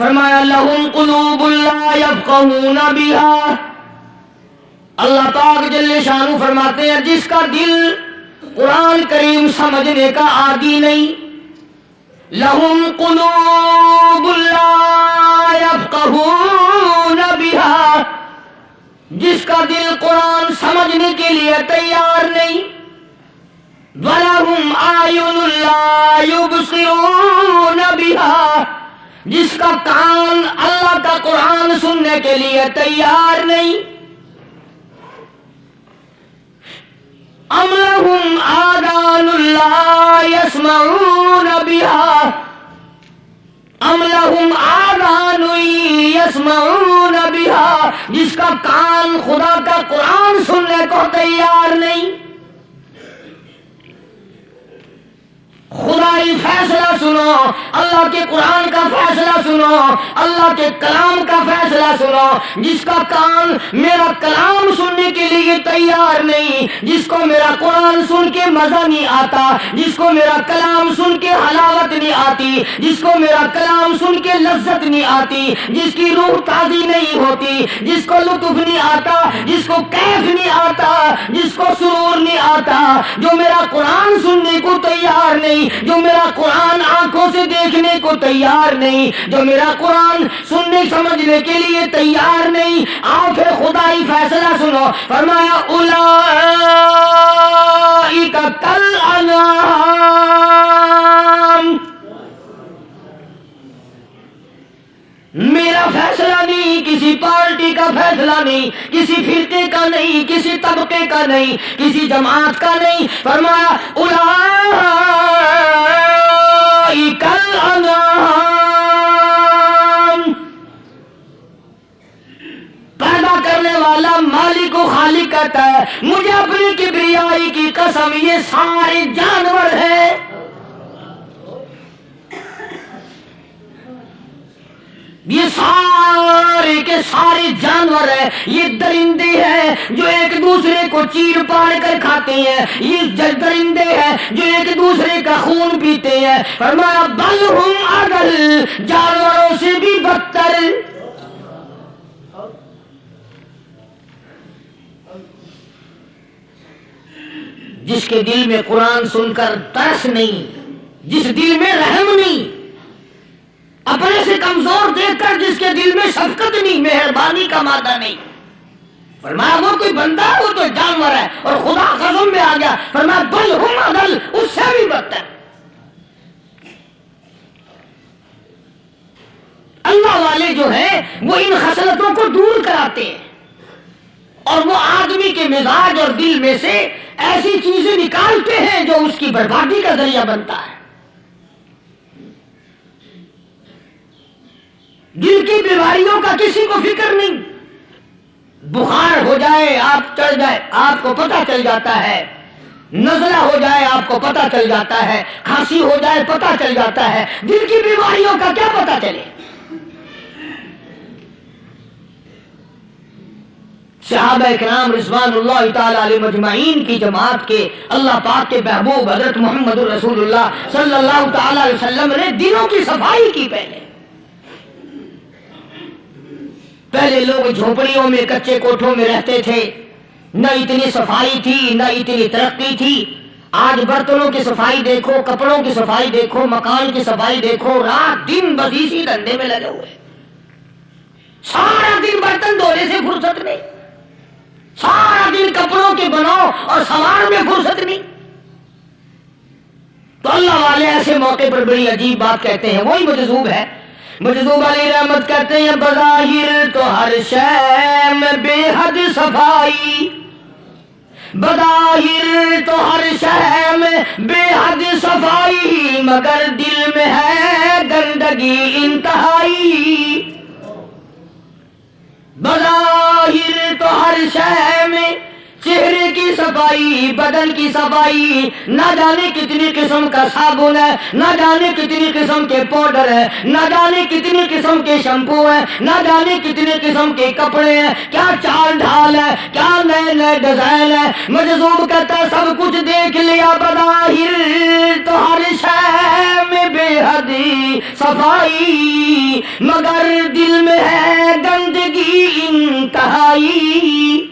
فرمایا لہم قلوب لا یفقہون بہا، اللہ پاک جل شانہ فرماتے ہیں جس کا دل قرآن کریم سمجھنے کا عادی نہیں، لہم قلوب لا یفقہون بہا، جس کا دل قرآن سمجھنے کے لیے تیار نہیں، وَلَهُمْ أَعْيُنٌ لَا يُبْصِرُونَ بِهَا، جس کا کان اللہ کا قرآن سننے کے لیے تیار نہیں، أَمْ لَهُمْ آذَانٌ لَا يَسْمَعُونَ بِهَا، أَمْ لَهُمْ آذَانٌ يَسْمَعُونَ بِهَا، جس کا کان خدا کا قرآن سننے کو تیار نہیں۔ خدائی فیصلہ سنو، اللہ کے قرآن کا فیصلہ سنو، اللہ کے کلام کا فیصلہ سنو، جس کا کان میرا کلام سننے کے لیے تیار نہیں، جس کو میرا قرآن سن کے مزہ نہیں آتا، جس کو میرا کلام سن کے حلاوت نہیں آتی، جس کو میرا کلام سن کے لذت نہیں آتی، جس کی روح تازی نہیں ہوتی، جس کو لطف نہیں آتا، جس کو کیف نہیں آتا، جس کو سرور نہیں آتا، جو میرا قرآن سننے کو تیار نہیں، جو میرا قرآن آنکھوں سے دیکھنے کو تیار نہیں، جو میرا قرآن سننے سمجھنے کے لیے تیار نہیں، آؤ پھر خدائی فیصلہ سنو، فرمایا اولئک کالانعام، میرا فیصلہ نہیں، کسی پارٹی کا فیصلہ نہیں، کسی فرقے کا نہیں، کسی طبقے کا نہیں، کسی جماعت کا نہیں، فرمایا اولئک الانعام، پیدا کرنے والا مالک و خالق کہتا ہے مجھے اپنی کبریائی کی قسم یہ سارے جانور ہیں، یہ سارے کے سارے جانور ہیں، یہ درندے ہیں جو ایک دوسرے کو چیر پاڑ کر کھاتے ہیں، یہ درندے ہیں جو ایک دوسرے کا خون پیتے ہیں، فرمایا بل ہم اضل، جانوروں سے بھی بدتر۔ جس کے دل میں قرآن سن کر ترس نہیں، جس دل میں رحم نہیں، اپنے سے کمزور دیکھ کر جس کے دل میں شفقت نہیں، مہربانی کا مادہ نہیں، فرمایا وہ کوئی بندہ ہے، وہ تو جانور ہے، اور خدا قسم میں آ گیا فرمایا بل ہم اضل، اس سے بھی بدتر۔ اللہ والے جو ہیں وہ ان خصلتوں کو دور کراتے ہیں، اور وہ آدمی کے مزاج اور دل میں سے ایسی چیزیں نکالتے ہیں جو اس کی بربادی کا ذریعہ بنتا ہے۔ دل کی بیماریوں کا کسی کو فکر نہیں، بخار ہو جائے آپ چڑھ جائے آپ کو پتہ چل جاتا ہے، نزلہ ہو جائے آپ کو پتہ چل جاتا ہے، کھانسی ہو جائے پتہ چل جاتا ہے، دل کی بیماریوں کا کیا پتہ چلے؟ صحابہ کرام رضوان اللہ تعالی علیہم اجمعین کی جماعت کے اللہ پاک کے محبوب حضرت محمد رسول اللہ صلی اللہ تعالی علیہ وسلم نے دلوں کی صفائی کی۔ پہلے لوگ جھونپڑیوں میں کچے کوٹھوں میں رہتے تھے، نہ اتنی صفائی تھی نہ اتنی ترقی تھی۔ آج برتنوں کی صفائی دیکھو، کپڑوں کی صفائی دیکھو، مکان کی صفائی دیکھو، رات دن بس اسی دھندے میں لگے ہوئے، سارا دن برتن دھونے سے فرصت نہیں، سارا دن کپڑوں کے بناؤ اور سوار میں فرصت نہیں۔ تو اللہ والے ایسے موقع پر بڑی عجیب بات کہتے ہیں، وہی مجذوب ہے، مجذوب علیہ رحمت کہتے ہیں بظاہر تو ہر شے میں بے حد صفائی، بظاہر تو ہر شے میں بے حد صفائی، مگر دل میں ہے گندگی انتہائی۔ بظاہر تو ہر شے میں چہرے کی صفائی، بدن کی صفائی، نہ جانے کتنی قسم کا صابن ہے، نہ جانے کتنی قسم کے پاؤڈر ہے، نہ جانے کتنی قسم کے شیمپو ہے، نہ جانے کتنے قسم کے کپڑے ہیں، کیا چال ڈھال ہے، کیا نئے نئے ڈیزائن ہے۔ مجذوب کہتا ہے سب کچھ دیکھ لیا، بظاہر تو ہر شے میں بے حد باشد صفائی، مگر دل میں ہے گندگی انتہائی۔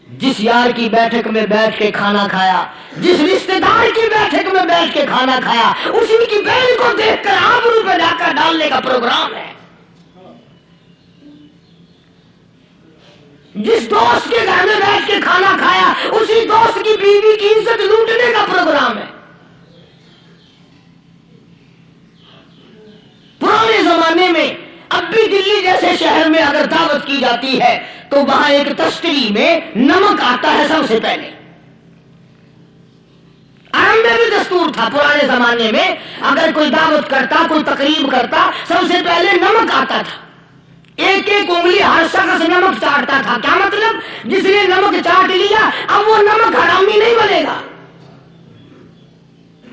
جس یار کی بیٹھک میں بیٹھ کے کھانا کھایا، جس رشتہ دار کی بیٹھک میں بیٹھ کے کھانا کھایا، اسی کی بہن کو دیکھ کر آبرو پہ جا کر ڈالنے کا پروگرام ہے۔ جس دوست کے گھر میں بیٹھ کے کھانا کھایا، اسی دوست کی بیوی کی عزت لوٹنے کا پروگرام ہے۔ پرانے زمانے میں اب بھی دلی جیسے شہر میں اگر دعوت کی جاتی ہے تو وہاں ایک تشتری میں نمک آتا ہے سب سے پہلے۔ عرب میں بھی دستور تھا پرانے زمانے میں، اگر کوئی دعوت کرتا، کوئی تقریب کرتا، سب سے پہلے نمک آتا تھا۔ ایک ایک انگلی ہر شخص نمک چاٹتا تھا۔ کیا مطلب؟ جس نے نمک چاٹ لیا اب وہ نمک حرامی نہیں بنے گا۔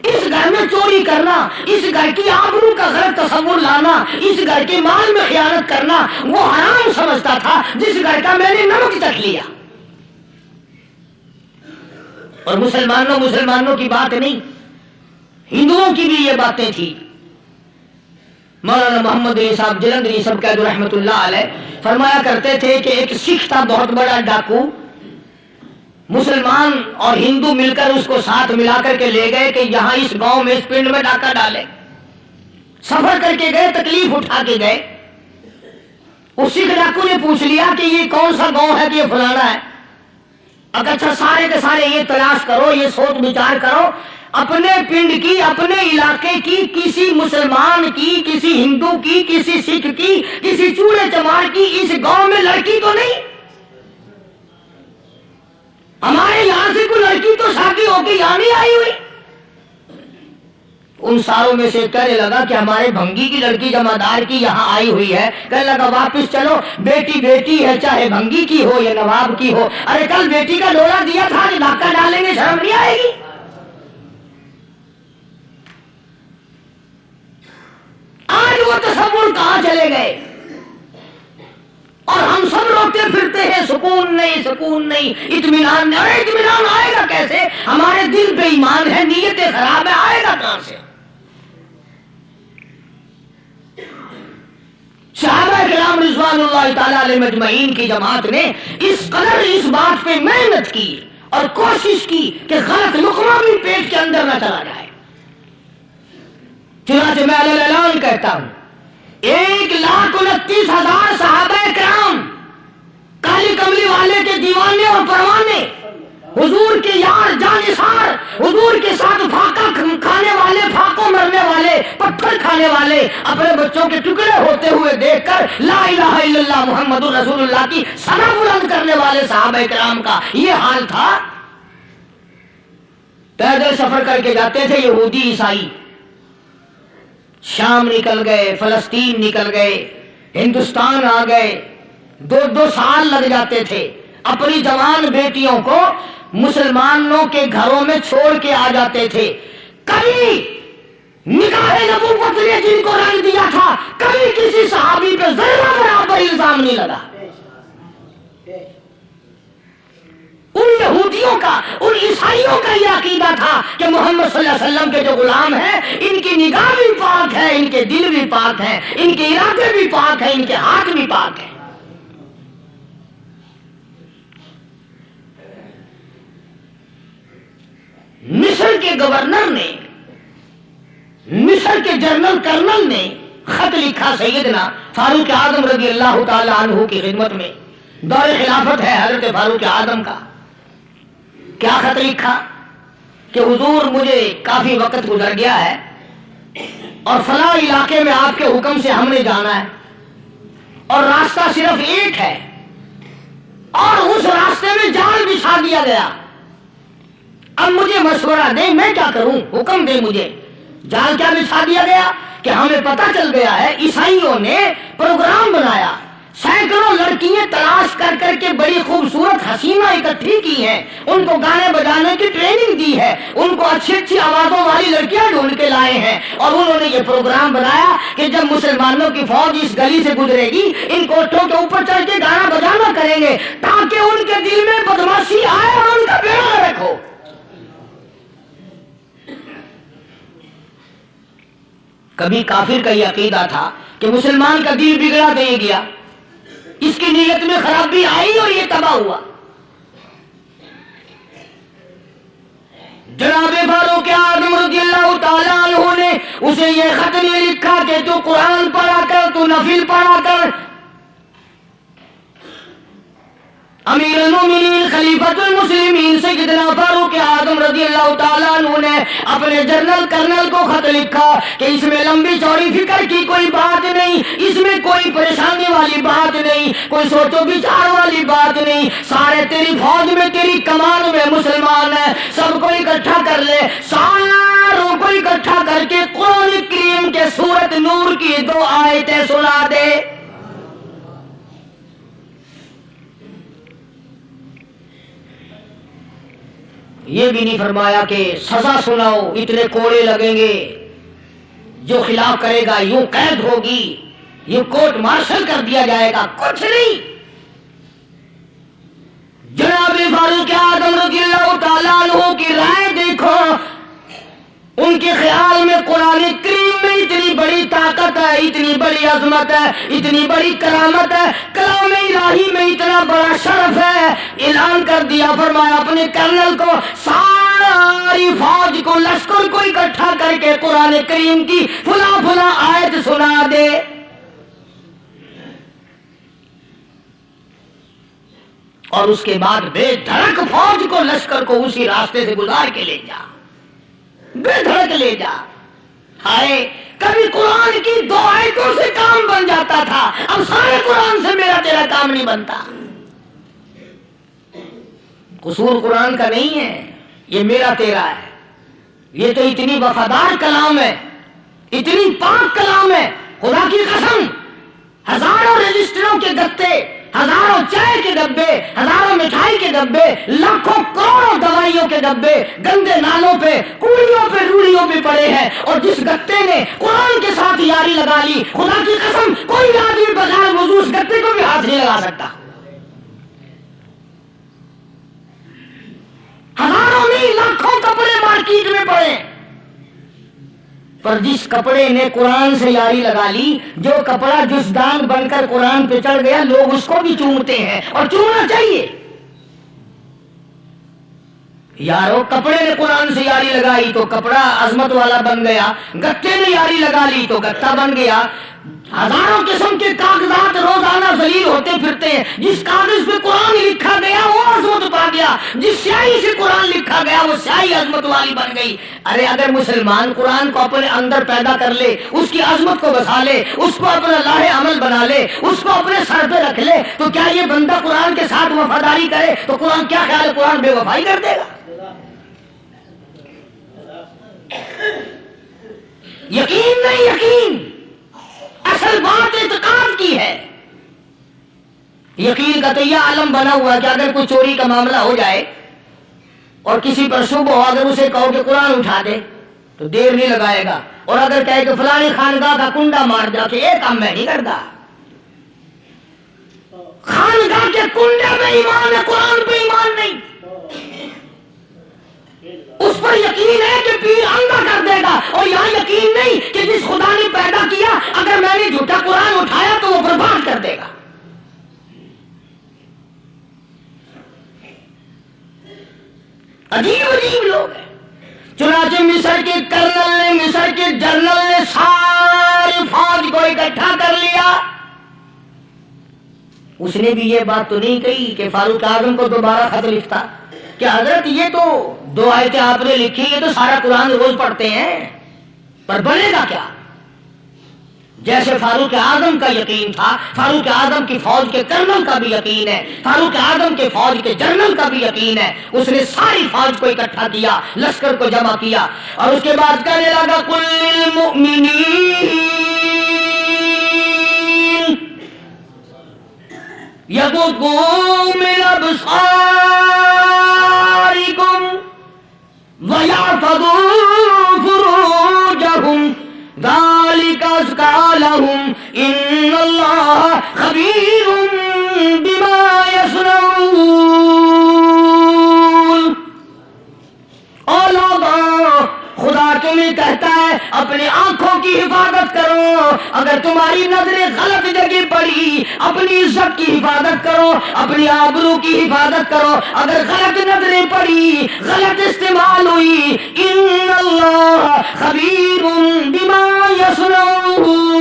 اس گھر میں چوری کرنا، اس گھر کی آبرو کا غلط تصور لانا، اس گھر کے مال میں خیانت کرنا وہ حرام سمجھتا تھا جس گھر کا میں نے نمک چکھ لیا۔ اور مسلمانوں کی بات نہیں، ہندوؤں کی بھی یہ باتیں تھی۔ مولانا محمد علی صاحب جلندری صاحب قید رحمت اللہ علیہ فرمایا کرتے تھے کہ ایک سکھ تھا بہت بڑا ڈاکو، مسلمان اور ہندو مل کر اس کو ساتھ ملا کر کے لے گئے کہ یہاں اس گاؤں میں اس پنڈ میں ڈاکہ ڈالے۔ سفر کر کے گئے، تکلیف اٹھا کے گئے۔ اس سکھ ڈاکو نے پوچھ لیا کہ یہ کون سا گاؤں ہے کہ یہ فلانا ہے۔ اچھا سارے کے سارے یہ تلاش کرو، یہ سوچ بچار کرو، اپنے پنڈ کی، اپنے علاقے کی، کسی مسلمان کی، کسی ہندو کی، کسی سکھ کی، کسی چوڑے چمار کی اس گاؤں میں لڑکی تو نہیں؟ ہمارے یہاں سے کوئی لڑکی تو شادی ہو کے یہاں نہیں آئی ہوئی؟ ان ساروں میں سے کہنے لگا کہ ہمارے بھنگی کی لڑکی جمعدار کی یہاں آئی ہوئی ہے۔ کہنے لگا واپس چلو، بیٹی بیٹی ہے، چاہے بھنگی کی ہو یا نواب کی ہو۔ ارے کل بیٹی کا ڈولا دیا تھا کہ ڈاکہ ڈالیں گے، شرم نہیں آئے گی؟ آج وہ تصور کہاں چلے گئے؟ اور ہم سب روتے پھرتے ہیں سکون نہیں، سکون نہیں، اطمینان نہیں۔ ارے اطمینان آئے گا کیسے؟ ہمارے دل پہ ایمان ہے، نیتیں خراب ہے، آئے گا کہاں سے؟ صحابہ کرام رضوان اللہ تعالی علیہ مجمعین کی جماعت نے اس قدر اس بات پہ محنت کی اور کوشش کی کہ غلط لقمہ بھی پیٹ کے اندر نہ چلا جائے۔ چنانچہ میں علی اعلان کہتا ہوں، 1,29,000 صحابہ کرام، کالی کملی والے کے دیوانے اور پروانے، حضور کے یار جانثار، حضور کے ساتھ پھاقا کھانے والے، پھاقوں مرنے والے، پتھر کھانے والے، اپنے بچوں کے ٹکڑے ہوتے ہوئے دیکھ کر لا الہ الا اللہ محمد رسول اللہ کی ثنا بلند کرنے والے صحابہ کرام کا یہ حال تھا۔ پیدل سفر کر کے جاتے تھے یہودی عیسائی، شام نکل گئے، فلسطین نکل گئے، ہندوستان آ گئے، 2 سال لگ جاتے تھے، اپنی جوان بیٹیوں کو مسلمانوں کے گھروں میں چھوڑ کے آ جاتے تھے۔ کبھی نگاہ نبوت نے جن کو رنگ دیا تھا، کبھی کسی صحابی پہ ذرہ برابر الزام نہیں لگا۔ ان یہودیوں کا، ان عیسائیوں کا یہ عقیدہ تھا کہ محمد صلی اللہ علیہ وسلم کے جو غلام ہیں، ان کی نگاہ بھی پاک ہے، ان کے دل بھی پاک ہیں، ان کے ارادے بھی پاک ہیں، ان کے ہاتھ بھی پاک ہیں۔ مصر کے گورنر نے، مصر کے جنرل کرنل نے خط لکھا سیدنا فاروق اعظم رضی اللہ تعالی عنہ کی خدمت میں، دور خلافت ہے حضرت فاروق اعظم کا۔ کیا خط لکھا کہ حضور مجھے کافی وقت گزر گیا ہے اور فلاں علاقے میں آپ کے حکم سے ہم نے جانا ہے اور راستہ صرف ایک ہے اور اس راستے میں جال بچھا دیا گیا۔ اب مجھے مشورہ دیں میں کیا کروں، حکم دیں مجھے۔ جال کیا بچھا دیا گیا کہ ہمیں پتہ چل گیا ہے عیسائیوں نے پروگرام بنایا، سینکڑوں لڑکیاں تلاش کر کر کے بڑی خوبصورت حسینہ اکٹھی کی ہیں، ان کو گانے بجانے کی ٹریننگ دی ہے، ان کو اچھی اچھی آوازوں والی لڑکیاں ڈھونڈ کے لائے ہیں، اور انہوں نے یہ پروگرام بنایا کہ جب مسلمانوں کی فوج اس گلی سے گزرے گی ان کوٹھوں کے اوپر چڑھ کے گانا بجانا کریں گے تاکہ ان کے دل میں بدماشی آئے اور ان کا بیڑا رکھو۔ کبھی کافر کا یہ عقیدہ تھا کہ مسلمان کا دل بگڑا تو یہ گیا، اس کی نیت میں خرابی آئی اور یہ تباہ ہوا۔ جناب فاروق اعظم رضی اللہ تعالیٰ عنہ نے اسے یہ خط نہیں لکھا کہ تو قرآن پڑھا کر، تو نفل پڑھا کر۔ امیر المومنین خلیفۃ المسلمین سیدنا فاروق اعظم رضی اللہ تعالیٰ عنہ نے اپنے جنرل کرنل کو خط لکھا کہ اس میں لمبی چوڑی فکر کی کوئی بات نہیں، اس میں کوئی پریشانی والی بات نہیں، کوئی سوچ و بچار والی بات نہیں، سارے تیری فوج میں تیری کمان میں مسلمان ہیں، سب کو اکٹھا کر لے، ساروں کو اکٹھا کر کے قرآن کریم کے سورۃ نور کی 2 آیتیں سنا دے۔ یہ بھی نہیں فرمایا کہ سزا سناؤ، اتنے کوڑے لگیں گے، جو خلاف کرے گا یوں قید ہوگی، یوں کورٹ مارشل کر دیا جائے گا، کچھ نہیں۔ جناب فاروق اعظم رضی اللہ تعالیٰ عنہ کی رائے دیکھو، ان کے خیال میں قرآن کریم میں اتنی بڑی طاقت ہے، اتنی بڑی عظمت ہے، اتنی بڑی کرامت ہے، کلام الہی میں اتنا بڑا شرف ہے۔ اعلان کر دیا، فرمایا اپنے کرنل کو ساری فوج کو، لشکر کو اکٹھا کر کے قرآن کریم کی فلاں فلاں آیت سنا دے۔ اور اس کے بعد بے دھڑک فوج کو، لشکر کو اسی راستے سے گزار کے لے جا، بے دھڑک لے جا۔ ہائے کبھی قرآن کی 2 آیتوں سے کام بن جاتا تھا، اب سارے قرآن سے میرا تیرا کام نہیں بنتا۔ قصور قرآن کا نہیں ہے، یہ میرا تیرا ہے۔ یہ تو اتنی وفادار کلام ہے، اتنی پاک کلام ہے، خدا کی قسم ہزاروں رجسٹروں کے گتے، ہزاروں چائے کے ڈبے، ہزاروں مٹھائی کے ڈبے، لاکھوں کروڑوں دوائیوں کے ڈبے گندے نالوں پہ، کوڑیوں پہ، روڑیوں پہ پڑے ہیں، اور جس گتے نے قرآن کے ساتھ یاری لگا لی، خدا کی قسم کوئی آدمی بغیر وضو اس گتے کو بھی ہاتھ نہیں لگا سکتا۔ ہزاروں نہیں، لاکھوں کپڑے مارکیٹ میں پڑے، پر جس کپڑے نے قرآن سے یاری لگا لی، جو کپڑا جزدان بن کر قرآن پہ چڑھ گیا، لوگ اس کو بھی چومتے ہیں، اور چومنا چاہیے۔ یارو کپڑے نے قرآن سے یاری لگائی تو کپڑا عظمت والا بن گیا، گتے نے یاری لگا لی تو گتا بن گیا۔ ہزاروں قسم کے کاغذات روزانہ ذلیل ہوتے پھرتے ہیں، جس کاغذ پہ قرآن لکھا گیا وہ عظمت پا گیا، جس سیاہی سے قرآن لکھا گیا وہ سیاہی عظمت والی بن گئی۔ ارے اگر مسلمان قرآن کو اپنے اندر پیدا کر لے، اس کی عظمت کو بسا لے، اس کو اپنا لاہ عمل بنا لے، اس کو اپنے سر پہ رکھ لے، تو کیا یہ بندہ قرآن کے ساتھ وفاداری کرے تو قرآن کیا خیال ہے، قرآن بے وفائی کر دے گا؟ یقین نہیں، یقین اصل بات اعتقاد کی ہے۔ یقین کا تو یہ عالم بنا ہوا کہ اگر کوئی چوری کا معاملہ ہو جائے اور کسی پر شبہ ہو، اگر اسے کہو کہ قرآن اٹھا دے تو دیر نہیں لگائے گا، اور اگر کہے کہ فلانی خانقاہ کا کنڈا مار دیا کہ یہ کام میں نہیں کرتا۔ خانقاہ کے کنڈے میں ایمان ہے، قرآن پہ ایمان نہیں۔ اس پر یقین ہے کہ پیر اندھا کر دے گا، اور یہاں یقین نہیں کہ جس خدا نے پیدا کیا اگر میں نے جھوٹا قرآن اٹھایا تو وہ برباد کر دے گا۔ عجیب عجیب لوگ ہیں۔ چنانچہ مصر کے کرنل نے، مصر کے جنرل نے ساری فوج کو اکٹھا کر لیا۔ اس نے بھی یہ بات تو نہیں کہی کہ فاروق اعظم کو دوبارہ خط لکھتا کہ حضرت یہ تو 2 آیتیں آپ نے لکھی، یہ تو سارا قرآن روز پڑھتے ہیں، پر بنے گا کیا؟ جیسے فاروق اعظم کا یقین تھا، فاروق اعظم کی فوج کے کرنل کا بھی یقین ہے، فاروق اعظم کے فوج کے جنرل کا بھی یقین ہے۔ اس نے ساری فوج کو اکٹھا کیا، لشکر کو جمع کیا، اور اس کے بعد کہنے لگا قل للمؤمنین یغضوا من ابصارکم وَيَحْفَظُوا فُرُوجَهُمْ ذَلِكَ أَزْكَىٰ لَهُمْ إِنَّ اللَّهَ خَبِيرٌ بِمَا يَصْنَعُونَ۔ او لوگو، خدا اللہ تمہیں کہتا ہے اپنی آنکھوں کی حفاظت کرو، اگر تمہاری نظریں غلط جگہ پڑی اپنی عزت کی حفاظت کرو، اپنی آبرو کی حفاظت کرو، اگر غلط نظریں پڑی غلط استعمال ہوئی، ان اللہ خبیر بما یصنعون،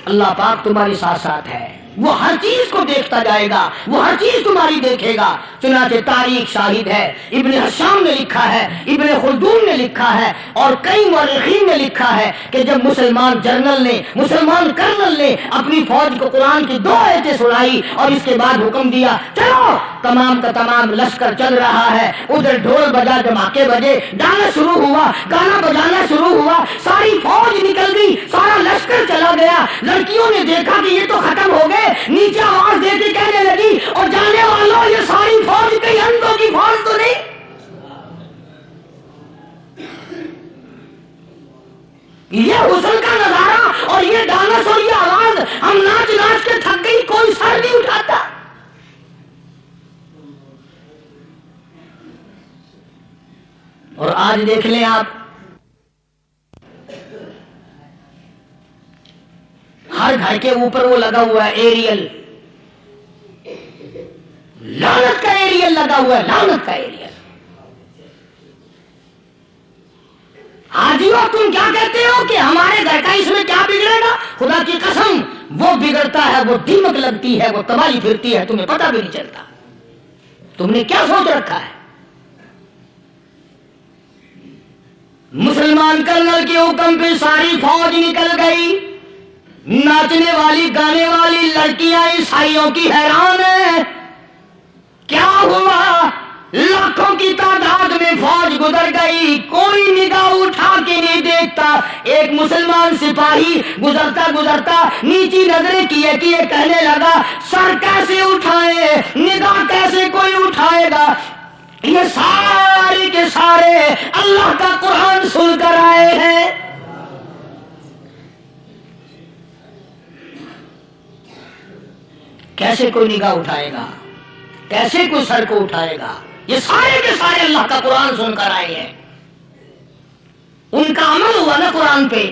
اللہ پاک تمہارے ساتھ ساتھ ہے، وہ ہر چیز کو دیکھتا جائے گا، وہ ہر چیز تمہاری دیکھے گا۔ چنانچہ تاریخ شاہد ہے، ابن حشام نے لکھا ہے، ابن خلدون نے لکھا ہے اور کئی مورخین نے لکھا ہے کہ جب مسلمان جنرل نے، مسلمان کرنل نے اپنی فوج کو قرآن کی 2 آیتیں سنائی اور اس کے بعد حکم دیا چلو، تمام کا تمام لشکر چل رہا ہے، ادھر ڈھول بجا، دھماکے بجے، گانا شروع ہوا، گانا بجانا شروع ہوا، ساری فوج نکل گئی، سارا لشکر چلا گیا، لڑکیوں نے دیکھا کہ یہ تو ختم ہو گئے، نیچے آواز دیتی کہنے لگی اور جانے والوں یہ ساری فوج کئی اندھوں کی فوج تو نہیں؟ یہ حسن کا نظارہ اور یہ ڈانس اور یہ آواز، ہم ناچ ناچ کے تھک گئی، کوئی سر نہیں اٹھاتا۔ اور آج دیکھ لیں آپ، ہر گھر کے اوپر وہ لگا ہوا ہے ایریل، لعنت کا ایریل لگا ہوا ہے، لعنت کا ایریل۔ حاجیو تم کیا کہتے ہو کہ ہمارے گھر کا اس میں کیا بگڑے گا؟ خدا کی قسم وہ بگڑتا ہے، وہ دیمک لگتی ہے، وہ تباہی پھرتی ہے، تمہیں پتہ بھی نہیں چلتا۔ تم نے کیا سوچ رکھا ہے؟ مسلمان کرنل کے حکم پہ ساری فوج نکل گئی، ناچنے والی گانے والی لڑکیاں عیسائیوں کی حیران ہیں، کیا ہوا؟ لاکھوں کی تعداد میں فوج گزر گئی، کوئی نگاہ اٹھا کے نہیں دیکھتا۔ ایک مسلمان سپاہی گزرتا گزرتا نیچی نظریں کیے کیے کہنے لگا سر کیسے اٹھائے، نگاہ کیسے کوئی اٹھائے گا؟ یہ سارے کے سارے اللہ کا قرآن سن کر آئے ہیں۔ کیسے کوئی نگاہ اٹھائے گا؟ کیسے کوئی سر کو اٹھائے گا؟ یہ سارے کے سارے اللہ کا قرآن سن کر آئے ہیں۔ ان کا عمل ہوا نا قرآن پہ،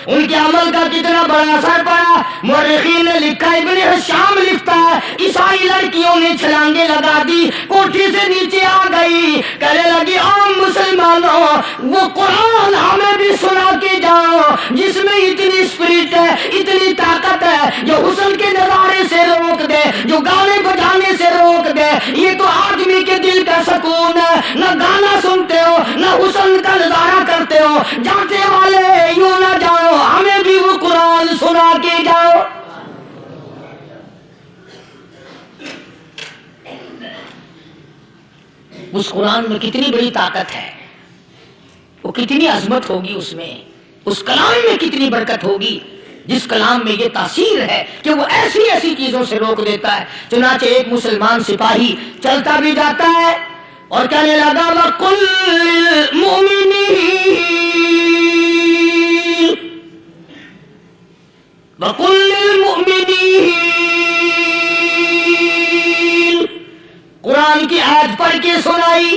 ان کے عمل کا کتنا بڑا اثر پڑا۔ مورخین نے لکھا، ابن حشام لکھتا ہے عیسائی لڑکیوں نے چھلانگیں لگا دی، کوٹھی سے نیچے آ گئی، کہنے لگی عام مسلمانوں وہ قرآن ہمیں بھی سنا کے جاؤ جس میں اتنی اسپرٹ ہے، اتنی طاقت ہے، جو حسن کے نظارے سے روک دے، جو گانے بجانے سے روک دے۔ یہ تو آدمی کے دل کا سکون ہے، نہ گانا سنتے ہو نہ حسن کا نظارہ کرتے ہو، جاتے والے یوں نہ جاؤ، ہمیں بھی وہ قرآن سنا کے جاؤ۔ اس قرآن میں کتنی بڑی طاقت ہے، وہ کتنی عظمت ہوگی، اس میں اس کلام میں کتنی برکت ہوگی، جس کلام میں یہ تاثیر ہے کہ وہ ایسی ایسی چیزوں سے روک دیتا ہے۔ چنانچہ ایک مسلمان سپاہی چلتا بھی جاتا ہے اور کہنے لگا وَقُلْ لِلْمُؤْمِنِينَ وَقُلْ لِلْمُؤْمِنِينَ، قرآن کی آیت پڑھ کے سنائی،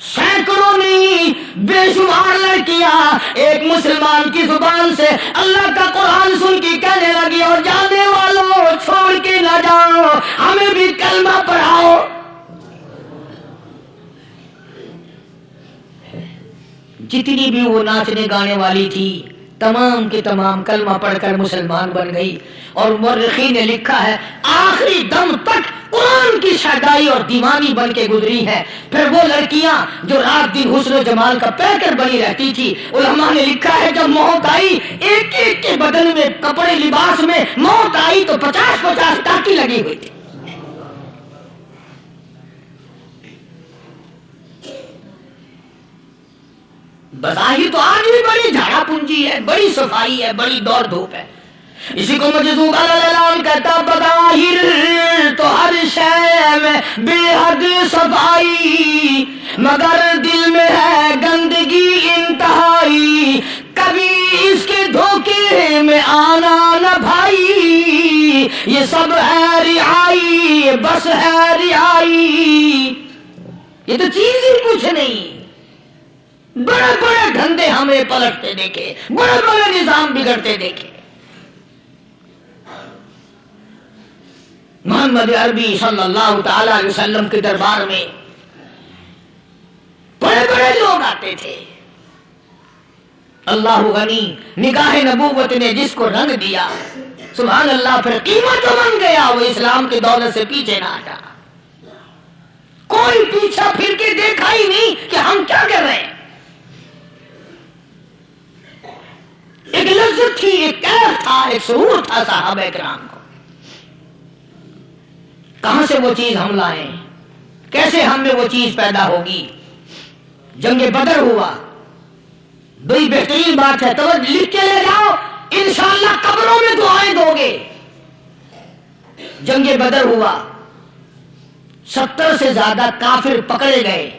سینکڑوں نہیں بے شمار لڑکیاں ایک مسلمان کی زبان سے اللہ کا قرآن سن کے کہنے لگی اور جانے والوں چھوڑ کے نہ جاؤ، ہمیں بھی کلمہ پڑھاؤ۔ جتنی بھی وہ ناچنے گانے والی تھی تمام کے تمام کلمہ پڑھ کر مسلمان بن گئی۔ اور مورخین نے لکھا ہے آخری دم تک قرآن کی شیدائی اور دیوانی بن کے گزری ہے۔ پھر وہ لڑکیاں جو رات دن حسن و جمال کا پیکر بنی رہتی تھی، علماء نے لکھا ہے جب موت آئی ایک ایک کے بدن میں کپڑے لباس میں موت آئی تو 50-50 ٹاکی لگی ہوئی تھی۔ بظاہر تو آج بھی بڑی جھاڑا پونجی ہے، بڑی صفائی ہے، بڑی دوڑ دھوپ ہے۔ اسی کو مجذوب اعلان کہتا بظاہر تو ہر شے میں بے حد صفائی، مگر دل میں ہے گندگی انتہائی، کبھی اس کے دھوکے میں آنا نہ بھائی، یہ سب ہے رعائی، بس ہے رعائی۔ یہ تو چیز ہی کچھ نہیں. بڑے بڑے دھندے ہمیں پلٹتے دیکھے, بڑے بڑے نظام بگڑتے دیکھے. محمد عربی صلی اللہ تعالی علیہ وسلم کے دربار میں بڑے بڑے لوگ آتے تھے. اللہ غنی, نگاہ نبوت نے جس کو رنگ دیا, سبحان اللہ, پھر قیمت بن گیا, وہ اسلام کی دولت سے پیچھے نہ ہٹا. کوئی پیچھا پھر کے دیکھا ہی نہیں کہ ہم کیا کر رہے ہیں. ایک لذت تھی, ایک کیف تھا, ایک سرور تھا صحابہ کرام کو. کہاں سے وہ چیز ہم لائیں, کیسے ہم میں وہ چیز پیدا ہوگی. جنگ بدر ہوا, بڑی بہترین بات ہے, توجہ لکھ کے لے جاؤ, انشاءاللہ قبروں میں دعائیں دو گے. جنگ بدر ہوا, 70 سے زیادہ کافر پکڑے گئے,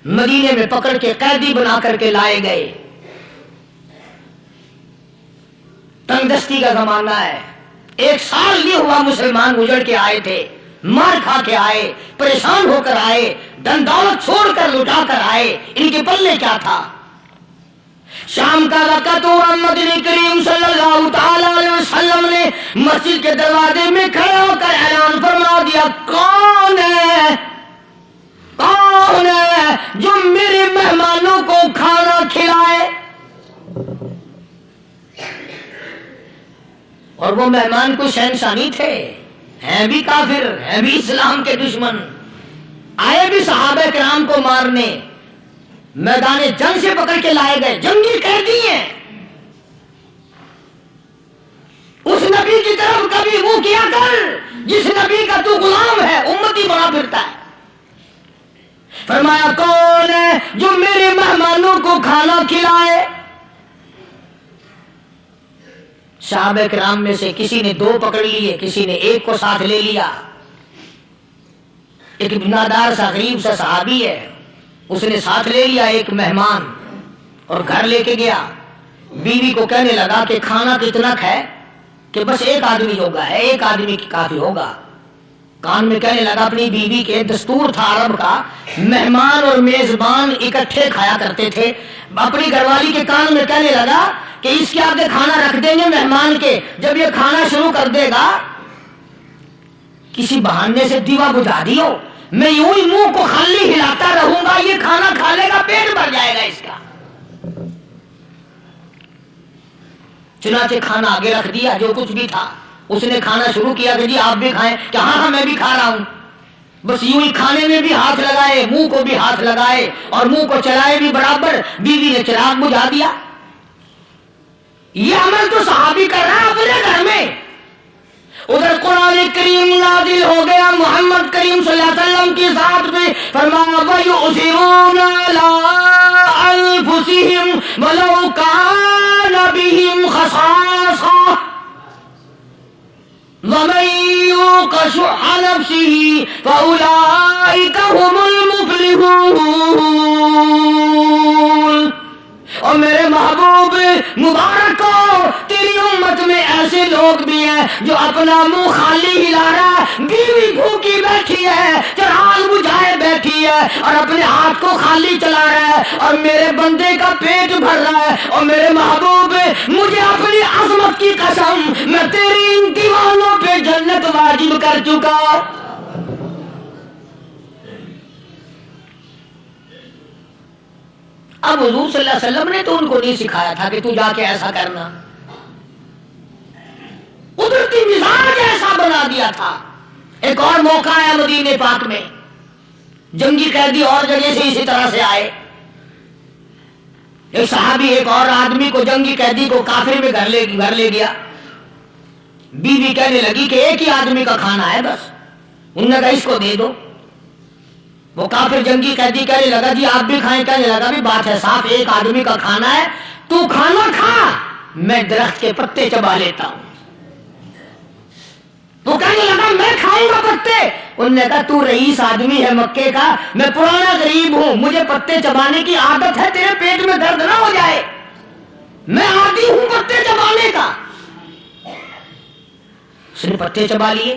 مدینے میں پکڑ کے قیدی بنا کر کے لائے گئے. تنگ دستی کا زمانہ ہے, 1 سال نہیں ہوا مسلمان گزر کے آئے تھے, مار کھا کے آئے, پریشان ہو کر آئے, دن دولت چھوڑ کر لٹا کر آئے. ان کے پلے کیا تھا؟ شام کا وقت ہوا, نبی کریم صلی اللہ تعالی علیہ وسلم نے مسجد کے دروازے میں کھڑے ہو کر اعلان فرما دیا, کون ہے, کون ہے جو میرے مہمانوں کو کھانا کھلائے. اور وہ مہمان کو شہنشاہ نہیں تھے, ہیں بھی کافر, ہیں بھی اسلام کے دشمن, آئے بھی صحابہ کرام کو مارنے, میدان جنگ سے پکڑ کے لائے گئے, جنگی قیدی ہیں. اس نبی کی طرف کبھی منہ کیا کر جس نبی کا تو غلام ہے, امتی بنا پھرتا ہے. فرمایا, کون ہے جو میرے مہمانوں کو کھانا کھلائے. صحابہ کرام میں سے کسی نے 2 پکڑ لیے, کسی نے 1 کو ساتھ لے لیا. ایک بنادار سا غریب سا صحابی ہے, اس نے ساتھ لے لیا ایک مہمان اور گھر لے کے گیا. بیوی کو کہنے لگا کہ کھانا کتنا ہے, کہ بس 1 آدمی ہوگا, 1 آدمی کی کافی ہوگا. کان میں کہنے لگا اپنی بیوی کے, دستور تھا عرب کا, مہمان اور میزبان اکٹھے کھایا کرتے تھے. اپنی گھر والی کے کان میں کہنے لگا کہ اس کے آگے کھانا رکھ دیں گے مہمان کے, جب یہ کھانا شروع کر دے گا کسی بہانے سے دیوا بجھا دیو, میں یوں ہی منہ کو خالی ہلاتا رہوں گا, یہ کھانا کھا لے گا, پیٹ بھر جائے گا اس کا. چنانچہ کھانا آگے رکھ دیا, جو کچھ بھی تھا. اس نے کھانا شروع کیا کہ جی آپ بھی کھائیں, کہ ہاں ہاں میں بھی کھا رہا ہوں. بس یوں ہی کھانے میں بھی ہاتھ لگائے, منہ کو بھی ہاتھ لگائے, اور منہ کو چلائے بھی برابر. بیوی نے چراغ بجھا دیا. یہ عمل تو صحابی کر رہا ہے اپنے گھر میں. ادھر قرآن کریم نازل ہو گیا محمد کریم صلی اللہ علیہ وسلم کی ذات پہ, فرمایا وَيُؤْثِرُونَ عَلَىٰ أَنفُسِهِمْ وَلَوْ كَانَ بِهِمْ خَصَاصَةٌ وَمَن يُوقَ شُحَّ نَفْسِهِ فَأُولَٰئِكَ هُمُ الْمُفْلِحُونَ. اور میرے محبوب مبارک کو, تیری امت میں ایسے لوگ بھی ہیں جو اپنا منہ خالی ہلا رہا ہے, بیوی بھوکی بیٹھی ہے, چراغ بجھائے بیٹھی ہے, اور اپنے ہاتھ کو خالی چلا رہا ہے, اور میرے بندے کا پیٹ بھر رہا ہے. اور میرے محبوب, مجھے اپنی عظمت کی قسم, میں تیری ان دیوانوں پہ جنت واجب کر چکا. اب حضور صلی اللہ علیہ وسلم نے تو ان کو نہیں سکھایا تھا کہ تو جا کے ایسا کرنا, قدرتی مزاج ایسا بنا دیا تھا. ایک اور موقع آیا مدینے پاک میں, جنگی قیدی اور جگہ سے اسی طرح سے آئے. ایک صحابی ایک اور آدمی کو, جنگی قیدی کو کافر میں گھر لے گیا. بیوی کہنے لگی کہ 1 ہی آدمی کا کھانا ہے بس. انہوں نے کہا اس کو دے دو. وہ کافر جنگی قیدی کہنے لگا جی آپ بھی کھائیں. کہنے لگا بھی بات ہے صاف, 1 آدمی کا کھانا ہے, تو کھانا کھا, میں درخت کے پتے چبا لیتا ہوں. وہ کہنے لگا میں کھاؤں گا پتے. انہوں نے کہا تو رئیس آدمی ہے مکے کا, میں پرانا غریب ہوں, مجھے پتے چبانے کی عادت ہے, تیرے پیٹ میں درد نہ ہو جائے, میں عادی ہوں پتے چبانے کا. اس نے پتے چبا لیے.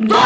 2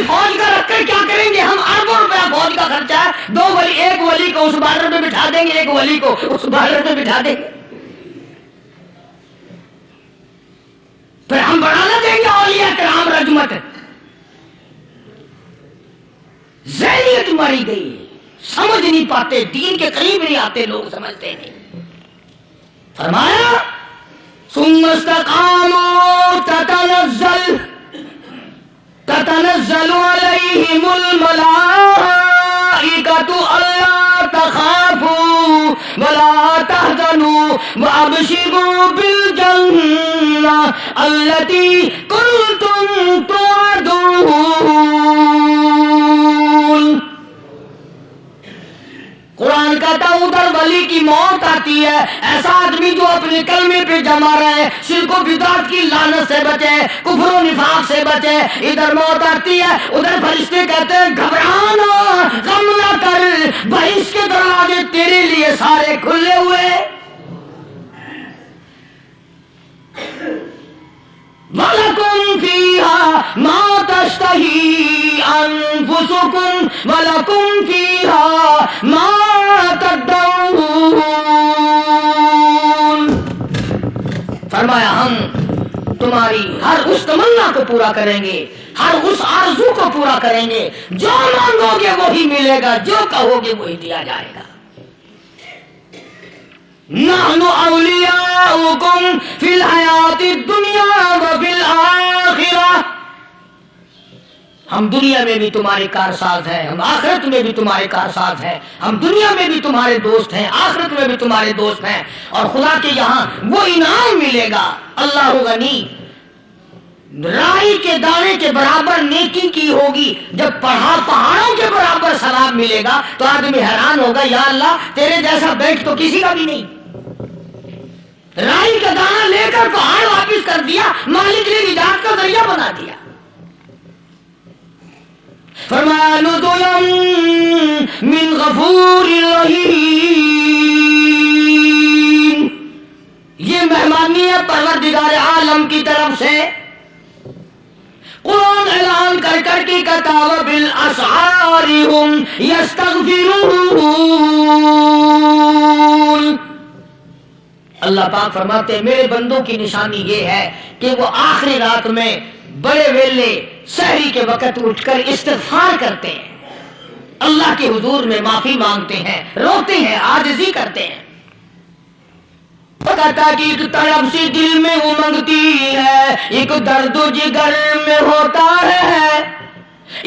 ولی فوج کا رکھ کر کیا کریں گے؟ ہم اربوں روپیہ فوج کا خرچہ ہے، دو ولی، ایک ولی کو اس بارڈر پہ بٹھا دیں گے، ایک ولی کو اس بارڈر پہ بٹھا دیں گے، پھر ہم بڑھانا دیں گے اولیاء کرام رجمت۔ ذہنیت ماری گئی، سمجھ نہیں پاتے، دین کے قریب نہیں آتے لوگ، سمجھتے نہیں۔ فرمایا ثم استقاموا تتنزل علیہم الملائکۃ الا تخافوا ولا تحزنوا وابشروا بالجنہ التی کنتم توعدون۔ قرآن کہتا ہے ادھر ولی کی موت آتی ہے، ایسا آدمی جو اپنے کلمے پہ جمع رہے، شرک و بدعت کی لعنت سے بچے، کفر و نفاق سے بچے، ادھر موت آتی ہے، ادھر فرشتے کہتے ہیں گھبرانا، غم نہ کر، بہشت کے دروازے تیرے لیے سارے کھلے ہوئے۔ وَلَكُمْ فِيهَا مَا تَشْتَهِي أَنفُسُكُمْ وَلَكُمْ فِيهَا مَا تَدَّعُونَ۔ فرمایا ہم تمہاری ہر اس تمنا کو پورا کریں گے، ہر اس آرزو کو پورا کریں گے، جو مانگو گے وہی ملے گا، جو کہو گے وہی دیا جائے گا۔ نحن اولیاؤکم فی الحیات الدنیا وفی الآخرہ، ہم دنیا میں بھی تمہارے کارساز ہیں، ہم آخرت میں بھی تمہارے کارساز ہیں، ہم دنیا میں بھی تمہارے دوست ہیں، آخرت میں بھی تمہارے دوست ہیں، اور خدا کے یہاں وہ انعام ملے گا۔ اللہ غنی، رائی کے دانے کے برابر نیکی کی ہوگی، جب پہاڑوں کے برابر ثواب ملے گا تو آدمی حیران ہوگا، یا اللہ تیرے جیسا بیٹھ تو کسی کا بھی نہیں۔ رائی کا دانہ لے کر پہاڑ واپس کر دیا، مالک نے نجات کا ذریعہ بنا دیا۔ فرمایا نزلا من غفور رحیم، یہ مہمانی ہے پروردگار عالم کی طرف سے۔ قرآن اعلان کر کر کے کہتا وبالاسحار هم یستغفرون۔ اللہ پاک فرماتے ہیں میرے بندوں کی نشانی یہ ہے کہ وہ آخری رات میں بڑے ویلے سحری کے وقت اٹھ کر استغفار کرتے ہیں، اللہ کے حضور میں معافی مانگتے ہیں، روتے ہیں، عاجزی کرتے ہیں۔ کہتا کہ ایک تڑپ سی دل میں امنگتی ہے، ایک درد جگر میں ہوتا ہے،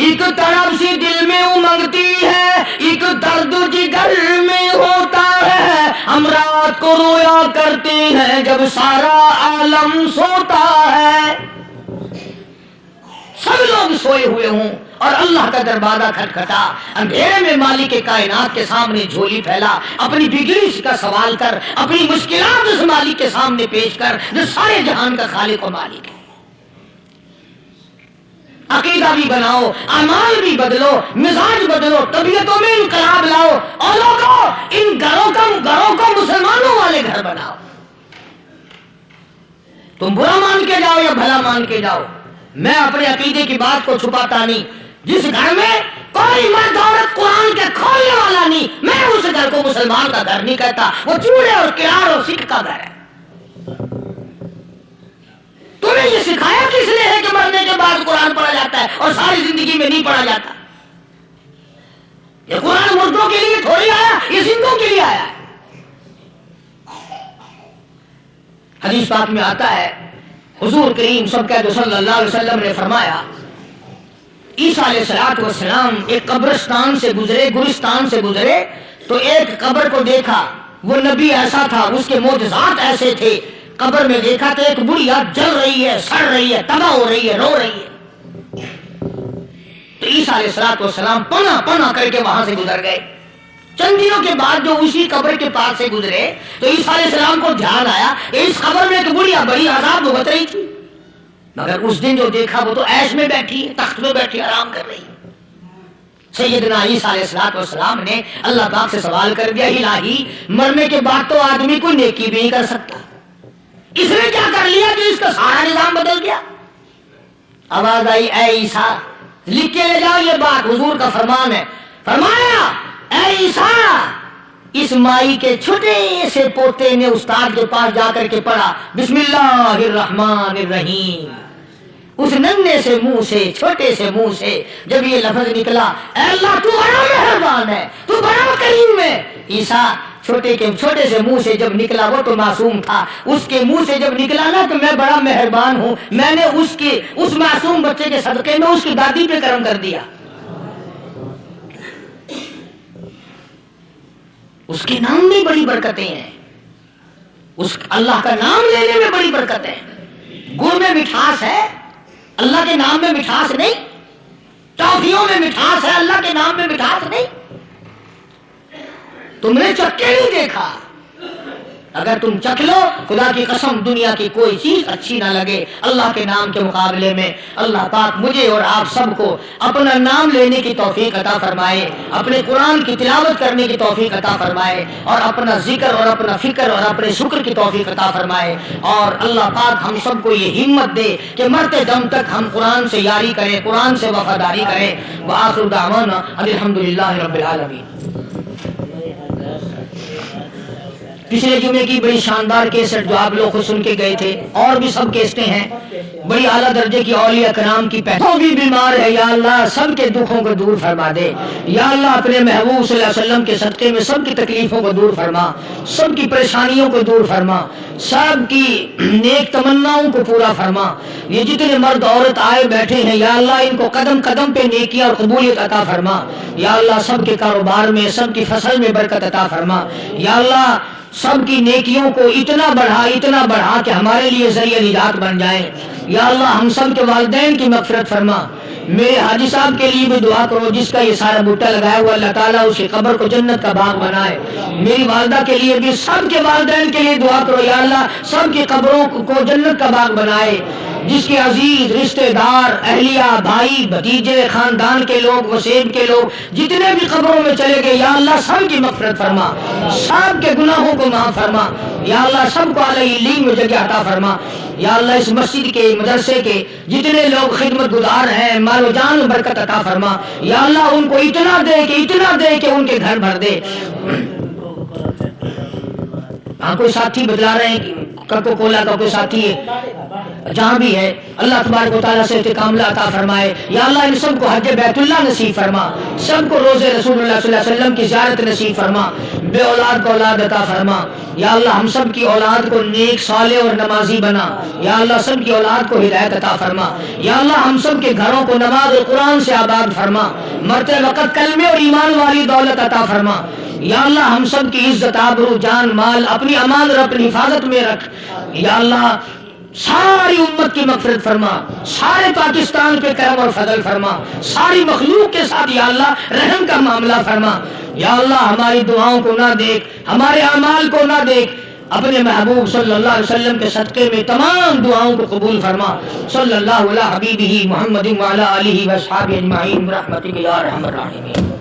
ایک تڑپ سی دل میں امنگتی ہے، ایک درد جگر میں ہوتا ہے، ہم رات کو رویا کرتے ہیں جب سارا عالم سوتا ہے۔ سب لوگ سوئے ہوئے ہوں اور اللہ کا دروازہ کھٹکھٹا، اندھیرے میں مالک کائنات کے سامنے جھولی پھیلا، اپنی بگڑی کا سوال کر، اپنی مشکلات اس مالک کے سامنے پیش کر جو سارے جہان کا خالق و مالک ہے۔ عقیدہ بھی بناؤ، اعمال بھی بدلو، مزاج بدلو، طبیعتوں میں انقلاب لاؤ، اور لوگوں ان گھروں کو مسلمانوں والے گھر بناؤ۔ تم برا مان کے جاؤ یا بھلا مان کے جاؤ، میں اپنے عقیدے کی بات کو چھپاتا نہیں۔ جس گھر میں کوئی مرد عورت قرآن کے کھولنے والا نہیں، میں اس گھر کو مسلمان کا گھر نہیں کہتا، وہ چوڑے اور کڑار اور سکھ کا گھر ہے۔ تمہیں یہ سکھایا کس نے ہے کہ مرنے کے بعد قرآن پڑھا جاتا ہے اور ساری زندگی میں نہیں پڑھا جاتا؟ یہ قرآن مردوں کے لیے تھوڑی آیا، یہ زندوں کے لیے آیا ہے۔ حدیث پاک میں آتا ہے حضور کریم صلی اللہ علیہ وسلم نے فرمایا عیسیٰ علیہ السلام ایک قبرستان سے گزرے، گورستان سے گزرے تو ایک قبر کو دیکھا، وہ نبی ایسا تھا، اس کے معجزات ایسے تھے۔ قبر میں دیکھا تو ایک بڑھیا جل رہی ہے، سڑ رہی ہے، تباہ ہو رہی ہے، رو رہی ہے۔ تو عیسیٰ علیہ السلام پناہ پناہ کر کے وہاں سے گزر گئے۔ چند دنوں کے بعد جو اسی قبر کے پاس سے گزرے تو عیسیٰ علیہ السلام کو دھیان آیا کہ اس قبر میں ایک بڑھیا بڑی عذاب بھگت رہی تھی، مگر اس دن جو دیکھا وہ تو عیش میں بیٹھی ہے، تخت میں بیٹھی آرام کر رہی ہے۔ سیدنا عیسیٰ علیہ السلام نے اللہ پاک سے سوال کر دیا، الہی مرنے کے بعد تو آدمی کوئی نیکی بھی نہیں کر سکتا، اس نے کیا کر لیا کہ اس کا سارا نظام بدل گیا؟ آواز آئی، اے عیسیٰ لکھ کے لے جاؤ یہ بات، حضور کا فرمان ہے۔ فرمایا اے عیسیٰ، اس مائی کے چھوٹے سے پوتے نے استاد کے پاس جا کر کے پڑھا بسم اللہ الرحمن الرحیم، اس ننھے سے منہ سے، چھوٹے سے منہ سے جب یہ لفظ نکلا، اے اللہ تو بڑا مہربان ہے، تو بڑا کریم ہے۔ عیسیٰ چھوٹے سے منہ سے جب نکلا، وہ تو معصوم تھا، اس کے منہ سے جب نکلا نا کہ میں بڑا مہربان ہوں، میں نے اس معصوم بچے کے صدقے میں اس کی دادی پہ کرم کر دیا۔ اس کے نام میں بڑی برکتیں ہیں، اس اللہ کا نام لینے میں بڑی برکت ہے۔ گڑ میں مٹھاس ہے، اللہ کے نام میں مٹھاس نہیں۔ ٹافیوں میں مٹھاس ہے، اللہ کے نام میں مٹھاس نہیں۔ تم نے چکھ کے نہیں دیکھا، اگر تم چکھ لو، خدا کی قسم دنیا کی کوئی چیز اچھی نہ لگے اللہ کے نام کے مقابلے میں۔ اللہ پاک مجھے اور آپ سب کو اپنا نام لینے کی توفیق عطا فرمائے، اپنے قرآن کی تلاوت کرنے کی توفیق عطا فرمائے، اور اپنا ذکر اور اپنا فکر اور اپنے شکر کی توفیق عطا فرمائے، اور اللہ پاک ہم سب کو یہ ہمت دے کہ مرتے دم تک ہم قرآن سے یاری کریں، قرآن سے وفاداری کریں۔ وآخر دعوانا الحمدللہ رب العالمین۔ پچھلے جمعے کی بڑی شاندار کیسٹ جو آپ لوگ خود سن کے گئے تھے، اور بھی سب کیسٹیں ہیں، بڑی اعلیٰ درجے کی اولیاء کرام کی جو بھی بیمار ہے یا اللہ سب کے دکھوں کو دور فرما دے، یا اللہ اپنے محبوب صلی اللہ علیہ وسلم کے صدقے میں سب کی تکلیفوں کو دور فرما، سب کی پریشانیوں کو دور فرما، سب کی نیک تمناؤں کو پورا فرما۔ یہ جتنے مرد عورت آئے بیٹھے ہیں یا اللہ ان کو قدم قدم پہ نیکیاں اور قبولیت عطا فرما، یا اللہ سب کے کاروبار میں، سب کی فصل میں برکت عطا فرما، یا اللہ سب کی نیکیوں کو اتنا بڑھا کہ ہمارے لیے ذریعہ نجات بن جائیں۔ یا اللہ ہم سب کے والدین کی مغفرت فرما۔ میرے حاجی صاحب کے لیے بھی دعا کرو، جس کا یہ سارا بوٹا لگایا ہوا، اللہ تعالیٰ اس کی قبر کو جنت کا باغ بنائے۔ میری والدہ کے لیے بھی، سب کے والدین کے لیے دعا کرو، یا اللہ سب کی قبروں کو جنت کا باغ بنائے۔ جس کے عزیز رشتہ دار، اہلیہ، بھائی، بھتیجے، خاندان کے لوگ، وسیب کے لوگ جتنے بھی قبروں میں چلے گئے، یا اللہ سب کی مغفرت فرما، سب کے گناہوں کو معاف فرما، یا اللہ سب کو اعلی علم میں جگہ عطا فرما۔ یا اللہ اس مسجد کے، مدرسے کے جتنے لوگ خدمت گزار ہیں، مال و جان میں برکت عطا فرما، یا اللہ ان کو اتنا دے کہ ان کے گھر بھر دے۔ ہاں کوئی ساتھی بتلا رہے ہیں، کوکا کولا کا کوئی ساتھی ہے جہاں بھی ہے، اللہ تبارک و تعالیٰ سے کاملہ عطا فرمائے۔ یا اللہ ان سب کو حج بیت اللہ نصیب فرما، سب کو روزے رسول اللہ صلی اللہ علیہ وسلم کی زیارت نصیب فرما، بے اولاد کو اولاد عطا فرما۔ یا اللہ ہم سب کی اولاد کو نیک، صالح اور نمازی بنا، یا اللہ سب کی اولاد کو ہدایت عطا فرما۔ یا اللہ ہم سب کے گھروں کو نماز اور قرآن سے آباد فرما، مرتے وقت کلمے اور ایمان والی دولت عطا فرما۔ یا اللہ ہم سب کی عزت، آبرو، جان، مال اپنی امان اور اپنی حفاظت میں رکھ۔ یا اللہ ساری امت کی مغفرت فرما، سارے پاکستان پہ کرم اور فضل فرما، ساری مخلوق کے ساتھ یا اللہ رحم کا معاملہ فرما۔ یا اللہ ہماری دعاؤں کو نہ دیکھ، ہمارے اعمال کو نہ دیکھ، اپنے محبوب صلی اللہ علیہ وسلم کے صدقے میں تمام دعاؤں کو قبول فرما۔ صلی اللہ علیہ حبیبہ محمد وعلی آلہ وصحبہ اجمعین برحمتک یا ارحم الراحمین۔